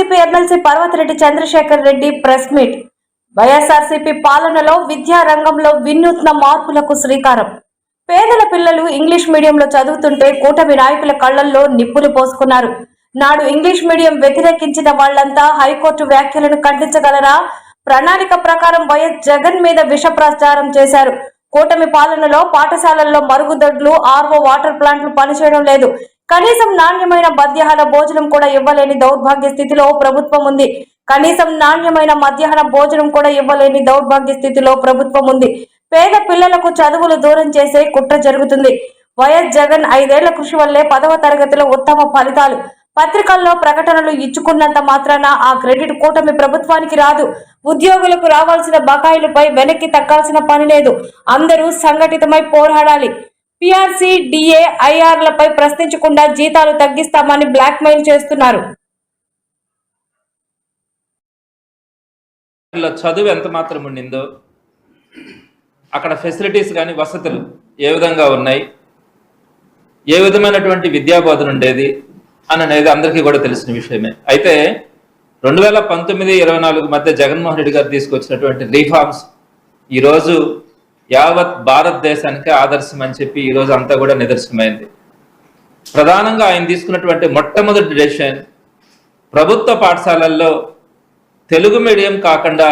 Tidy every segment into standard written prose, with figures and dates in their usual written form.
YSRCP MLC Parvathireddy Chandrasekhar Reddy press meet. YSRCP పాలనలో విద్యా రంగంలో వినూత్న మార్పులకు శ్రీకారం. పేదల పిల్లలు ఇంగ్లీష్ మీడియంలో చదువుతుంటే కూటమి నాయకుల కళ్లల్లో నిప్పులు పోసుకున్నారు. నాడు ఇంగ్లీష్ మీడియం వ్యతిరేకించిన వాళ్లంతా హైకోర్టు వ్యాఖ్యలను ఖండించగలరా? ప్రణాళిక ప్రకారం వైఎస్ జగన్ మీద విష ప్రచారం చేశారు. కూటమి పాలనలో పాఠశాలల్లో మరుగుదొడ్లు, ఆర్ఓ వాటర్ ప్లాంట్లు పనిచేయడం లేదు. కనీసం నాణ్యమైన మధ్యాహ్న భోజనం కూడా ఇవ్వలేని దౌర్భాగ్య స్థితిలో ప్రభుత్వం ఉంది. పేద పిల్లలకు చదువులు దూరం చేసే కుట్ర జరుగుతుంది. వైఎస్ జగన్ 5 ఏళ్ల కృషి వల్లే 10వ తరగతిలో ఉత్తమ ఫలితాలు. పత్రికల్లో ప్రకటనలు ఇచ్చుకున్నంత మాత్రాన ఆ క్రెడిట్ కూటమి ప్రభుత్వానికి రాదు. ఉద్యోగులకు రావాల్సిన బకాయిలపై వెనక్కి తక్కాల్సిన పని లేదు. అందరూ సంఘటితమై పోరాడాలి. పిఆర్సీ, డిఏ, ఐఆర్లపై ప్రశ్నించకుండా జీతాలు తగ్గిస్తామని బ్లాక్ మెయిల్ చేస్తున్నారు. చదువు ఎంత మాత్రం ఉండిందో, అక్కడ ఫెసిలిటీస్ కానీ వసతులు ఏ విధంగా ఉన్నాయి, ఏ విధమైనటువంటి విద్యాబోధన ఉండేది అనేది అందరికీ కూడా తెలిసిన విషయమే. అయితే 2019-24 మధ్య జగన్మోహన్ రెడ్డి గారు తీసుకొచ్చినటువంటి రీఫార్మ్స్ ఈరోజు యావత్ భారతదేశానికి ఆదర్శం అని చెప్పి ఈరోజు అంతా కూడా నిదర్శనమైంది. ప్రధానంగా ఆయన తీసుకున్నటువంటి మొట్టమొదటి డెసిషన్, ప్రభుత్వ పాఠశాలల్లో తెలుగు మీడియం కాకుండా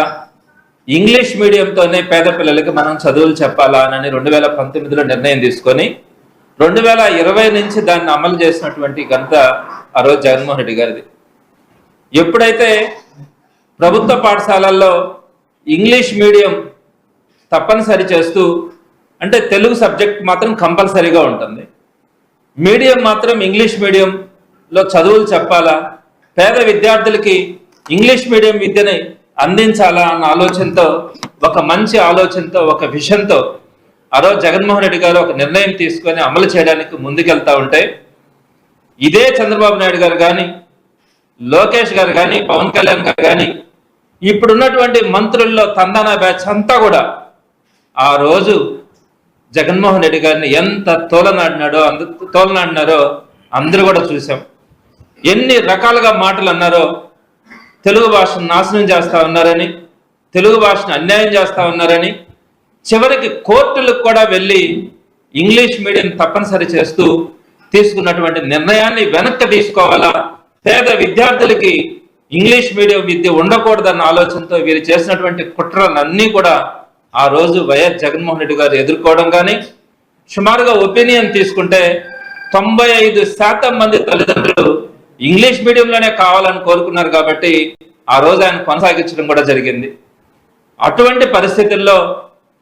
ఇంగ్లీష్ మీడియంతోనే పేద పిల్లలకి మనం చదువులు చెప్పాలా అని 2019లో నిర్ణయం తీసుకొని 2020 నుంచి దాన్ని అమలు చేసినటువంటి ఘనత ఆ రోజు జగన్మోహన్ రెడ్డి గారిది. ఎప్పుడైతే ప్రభుత్వ పాఠశాలల్లో ఇంగ్లీష్ మీడియం తప్పనిసరి చేస్తూ, అంటే తెలుగు సబ్జెక్ట్ మాత్రం కంపల్సరీగా ఉంటుంది, మీడియం మాత్రం ఇంగ్లీష్ మీడియంలో చదువులు చెప్పాలా, పేద విద్యార్థులకి ఇంగ్లీష్ మీడియం విద్యని అందించాలా అన్న ఆలోచనతో, ఒక మంచి ఆలోచనతో, ఒక విషన్తో ఆ రోజు జగన్మోహన్ రెడ్డి గారు ఒక నిర్ణయం తీసుకొని అమలు చేయడానికి ముందుకెళ్తా ఉంటే, ఇదే చంద్రబాబు నాయుడు గారు కానీ, లోకేష్ గారు కానీ, పవన్ కళ్యాణ్ గారు కానీ, ఇప్పుడున్నటువంటి మంత్రుల్లో తందానా బ్యాచ్ అంతా కూడా ఆ రోజు జగన్మోహన్ రెడ్డి గారిని ఎంత తోలనాడినారో అందరూ కూడా చూసాం. ఎన్ని రకాలుగా మాటలు అన్నారో, తెలుగు భాషను నాశనం చేస్తా ఉన్నారని, తెలుగు భాషను అన్యాయం చేస్తా ఉన్నారని, చివరికి కోర్టులకు కూడా వెళ్ళి ఇంగ్లీష్ మీడియం తప్పనిసరి చేస్తూ తీసుకున్నటువంటి నిర్ణయాన్ని వెనక్కి తీసుకోవాలా, పేద విద్యార్థులకి ఇంగ్లీష్ మీడియం విద్య ఉండకూడదన్న ఆలోచనతో వీరు చేసినటువంటి కుట్రలన్నీ కూడా ఆ రోజు వైఎస్ జగన్మోహన్ రెడ్డి గారు ఎదుర్కోవడం. కానీ సుమారుగా ఒపీనియన్ తీసుకుంటే 95% మంది తల్లిదండ్రులు ఇంగ్లీష్ మీడియంలోనే కావాలని కోరుకున్నారు. కాబట్టి ఆ రోజు ఆయన కొనసాగించడం కూడా జరిగింది. అటువంటి పరిస్థితుల్లో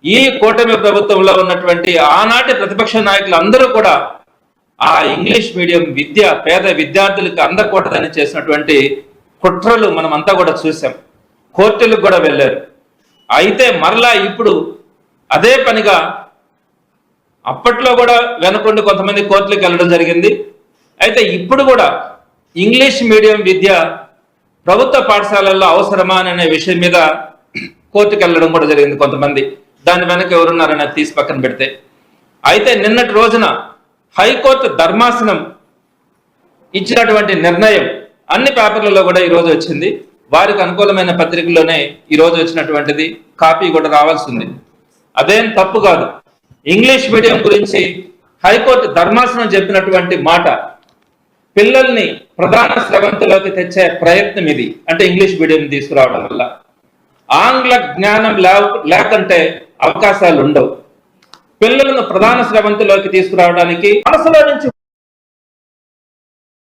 ఈ కూటమి ప్రభుత్వంలో ఉన్నటువంటి ఆనాటి ప్రతిపక్ష నాయకులు అందరూ కూడా ఆ ఇంగ్లీష్ మీడియం విద్య పేద విద్యార్థులకు అందకూడదని చేసినటువంటి కుట్రలు మనం అంతా కూడా చూసాం. కోర్టులకు కూడా వెళ్ళారు. అయితే మరలా ఇప్పుడు అదే పనిగా అప్పట్లో కూడా వెనకుండి కొంతమంది కోర్టులకు వెళ్ళడం జరిగింది. అయితే ఇప్పుడు కూడా ఇంగ్లీష్ మీడియం విద్య ప్రభుత్వ పాఠశాలల్లో అవసరమా అనే విషయం మీద కోర్టుకు వెళ్ళడం కూడా జరిగింది కొంతమంది. దాని వెనక ఎవరున్నారని తీసి పక్కన పెడితే, అయితే నిన్నటి రోజున హైకోర్టు ధర్మాసనం ఇచ్చినటువంటి నిర్ణయం అన్ని పేపర్లలో కూడా ఈరోజు వచ్చింది. వారికి అనుకూలమైన పత్రికల్లోనే ఈరోజు వచ్చినటువంటిది కాపీ కూడా రావాల్సింది. అదేం తప్పు కాదు. ఇంగ్లీష్ మీడియం గురించి హైకోర్టు ధర్మాసనం చెప్పినటువంటి మాట, పిల్లల్ని ప్రధాన స్రవంతిలోకి తెచ్చే ప్రయత్నం ఇది. అంటే ఇంగ్లీష్ మీడియం తీసుకురావడం వల్ల ఆంగ్ల జ్ఞానం లేకంటే అవకాశాలు ఉండవు. పిల్లలను ప్రధాన స్రవంతిలోకి తీసుకురావడానికి మనసులో నుంచి